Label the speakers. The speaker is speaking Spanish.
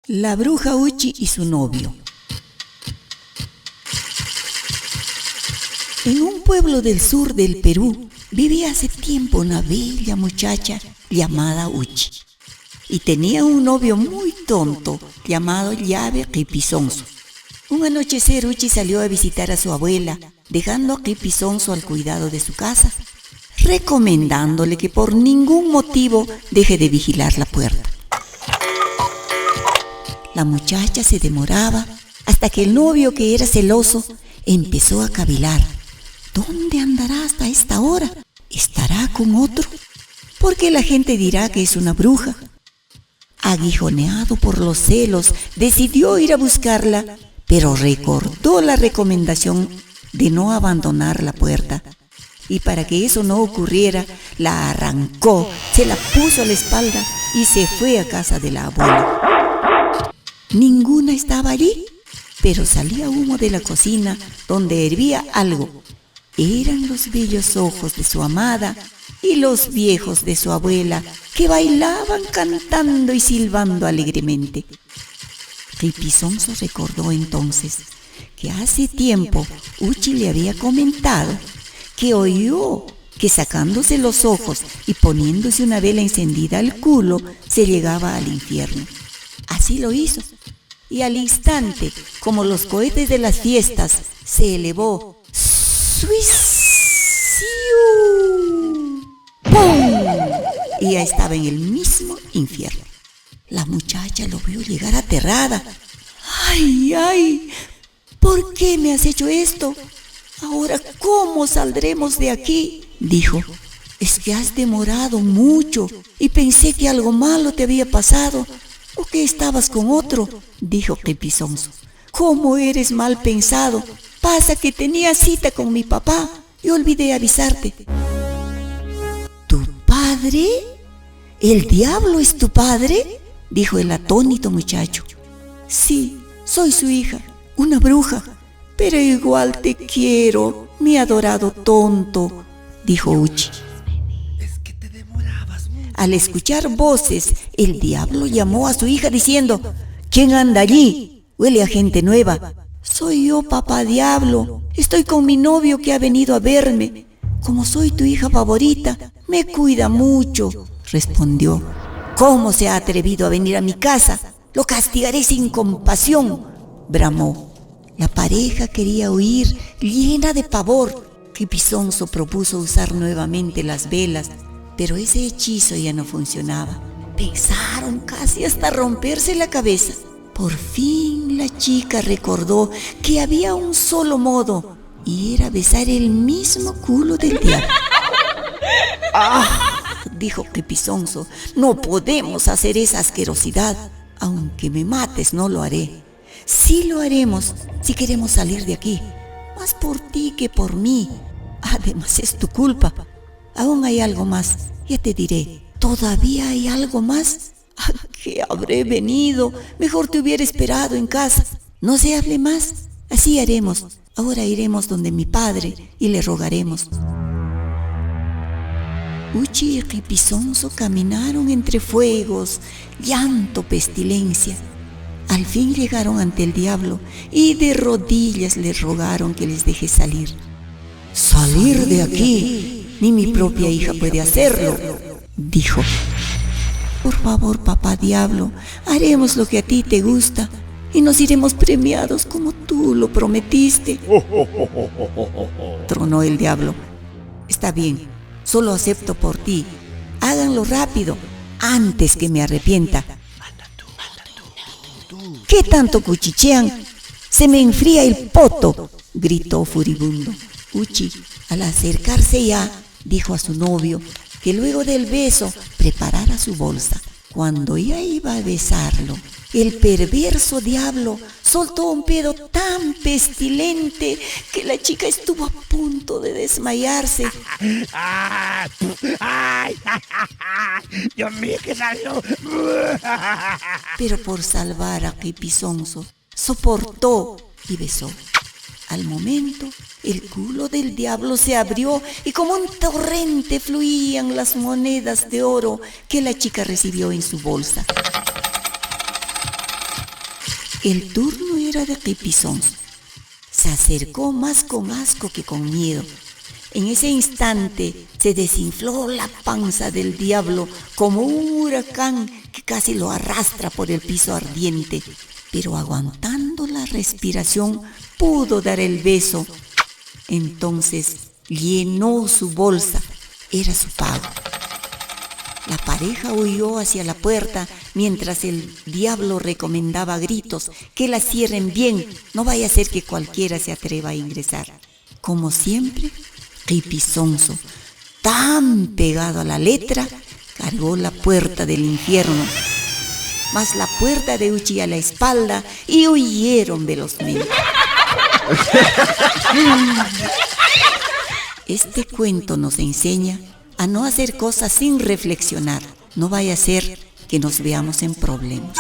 Speaker 1: La bruja Uchi y su novio. En un pueblo del sur del Perú vivía hace tiempo una bella muchacha llamada Uchi. Y tenía un novio muy tonto llamado Llave Ripizonzo. Un anochecer Uchi salió a visitar a su abuela, dejando a Ripizonzo al cuidado de su casa, recomendándole que por ningún motivo deje de vigilar la puerta. La muchacha se demoraba hasta que el novio, que era celoso, empezó a cavilar. ¿Dónde andará hasta esta hora? ¿Estará con otro? Porque la gente dirá que es una bruja. Aguijoneado por los celos, decidió ir a buscarla, pero recordó la recomendación de no abandonar la puerta. Y para que eso no ocurriera, la arrancó, se la puso a la espalda y se fue a casa de la abuela. Ninguna estaba allí, pero salía humo de la cocina donde hervía algo. Eran los bellos ojos de su amada y los viejos de su abuela, que bailaban cantando y silbando alegremente. Ripizonzo recordó entonces que hace tiempo Uchi le había comentado que oyó que sacándose los ojos y poniéndose una vela encendida al culo se llegaba al infierno. Así lo hizo, y al instante, como los cohetes de las fiestas, se elevó. ¡Suiciu! ¡Pum! Y ya estaba en el mismo infierno. La muchacha lo vio llegar aterrada. ¡Ay, ay! ¿Por qué me has hecho esto? Ahora, ¿cómo saldremos de aquí?, dijo. Es que has demorado mucho y pensé que algo malo te había pasado o que estabas con otro, dijo Ripizonzo. ¿Cómo eres mal pensado? Pasa que tenía cita con mi papá y olvidé avisarte. ¿Tu padre? ¿El diablo es tu padre?, dijo el atónito muchacho. Sí, soy su hija, una bruja, pero igual te quiero, mi adorado tonto, dijo Uchi. Al escuchar voces, el diablo llamó a su hija diciendo: ¿Quién anda allí? Huele a gente nueva. Soy yo, papá diablo. Estoy con mi novio que ha venido a verme. Como soy tu hija favorita, me cuida mucho, respondió. ¿Cómo se ha atrevido a venir a mi casa? Lo castigaré sin compasión, bramó. La pareja quería huir, llena de pavor. Ripizonzo propuso usar nuevamente las velas, pero ese hechizo ya no funcionaba. Pensaron casi hasta romperse la cabeza. Por fin la chica recordó que había un solo modo, y era besar el mismo culo del diablo. ¡Ah!, dijo Ripizonzo, no podemos hacer esa asquerosidad. Aunque me mates, no lo haré. Sí lo haremos si queremos salir de aquí, más por ti que por mí. Además es tu culpa. Aún hay algo más, ya te diré. ¿Todavía hay algo más? ¿A qué habré venido? Mejor te hubiera esperado en casa. No se hable más, así haremos. Ahora iremos donde mi padre y le rogaremos. Uchi y Ripizonzo caminaron entre fuegos, llanto, pestilencia. Al fin llegaron ante el diablo y de rodillas le rogaron que les deje salir. «Salir de aquí, ni mi propia hija puede hacerlo», dijo. «Por favor, papá diablo, haremos lo que a ti te gusta y nos iremos premiados como tú lo prometiste», tronó el diablo. «Está bien, solo acepto por ti. Háganlo rápido, antes que me arrepienta». «¿Qué tanto cuchichean? Se me enfría el poto», gritó furibundo. Uchi, al acercarse ya, dijo a su novio que luego del beso preparara su bolsa. Cuando ya iba a besarlo, el perverso diablo soltó un pedo tan pestilente que la chica estuvo a punto de desmayarse.
Speaker 2: ¡Dios mío, qué salió!
Speaker 1: Pero por salvar a Ripizonzo, soportó y besó. Al momento, el culo del diablo se abrió y como un torrente fluían las monedas de oro que la chica recibió en su bolsa. El turno era de Ripizonzo. Se acercó más con asco que con miedo. En ese instante se desinfló la panza del diablo como un huracán que casi lo arrastra por el piso ardiente, pero aguantando la respiración pudo dar el beso. Entonces llenó su bolsa, era su pago. La pareja huyó hacia la puerta mientras el diablo recomendaba a gritos que la cierren bien, no vaya a ser que cualquiera se atreva a ingresar. Como siempre, Ripizonzo, tan pegado a la letra, cargó la puerta del infierno, más la puerta de Uchi a la espalda y huyeron velozmente. Este cuento nos enseña a no hacer cosas sin reflexionar. No vaya a ser que nos veamos en problemas.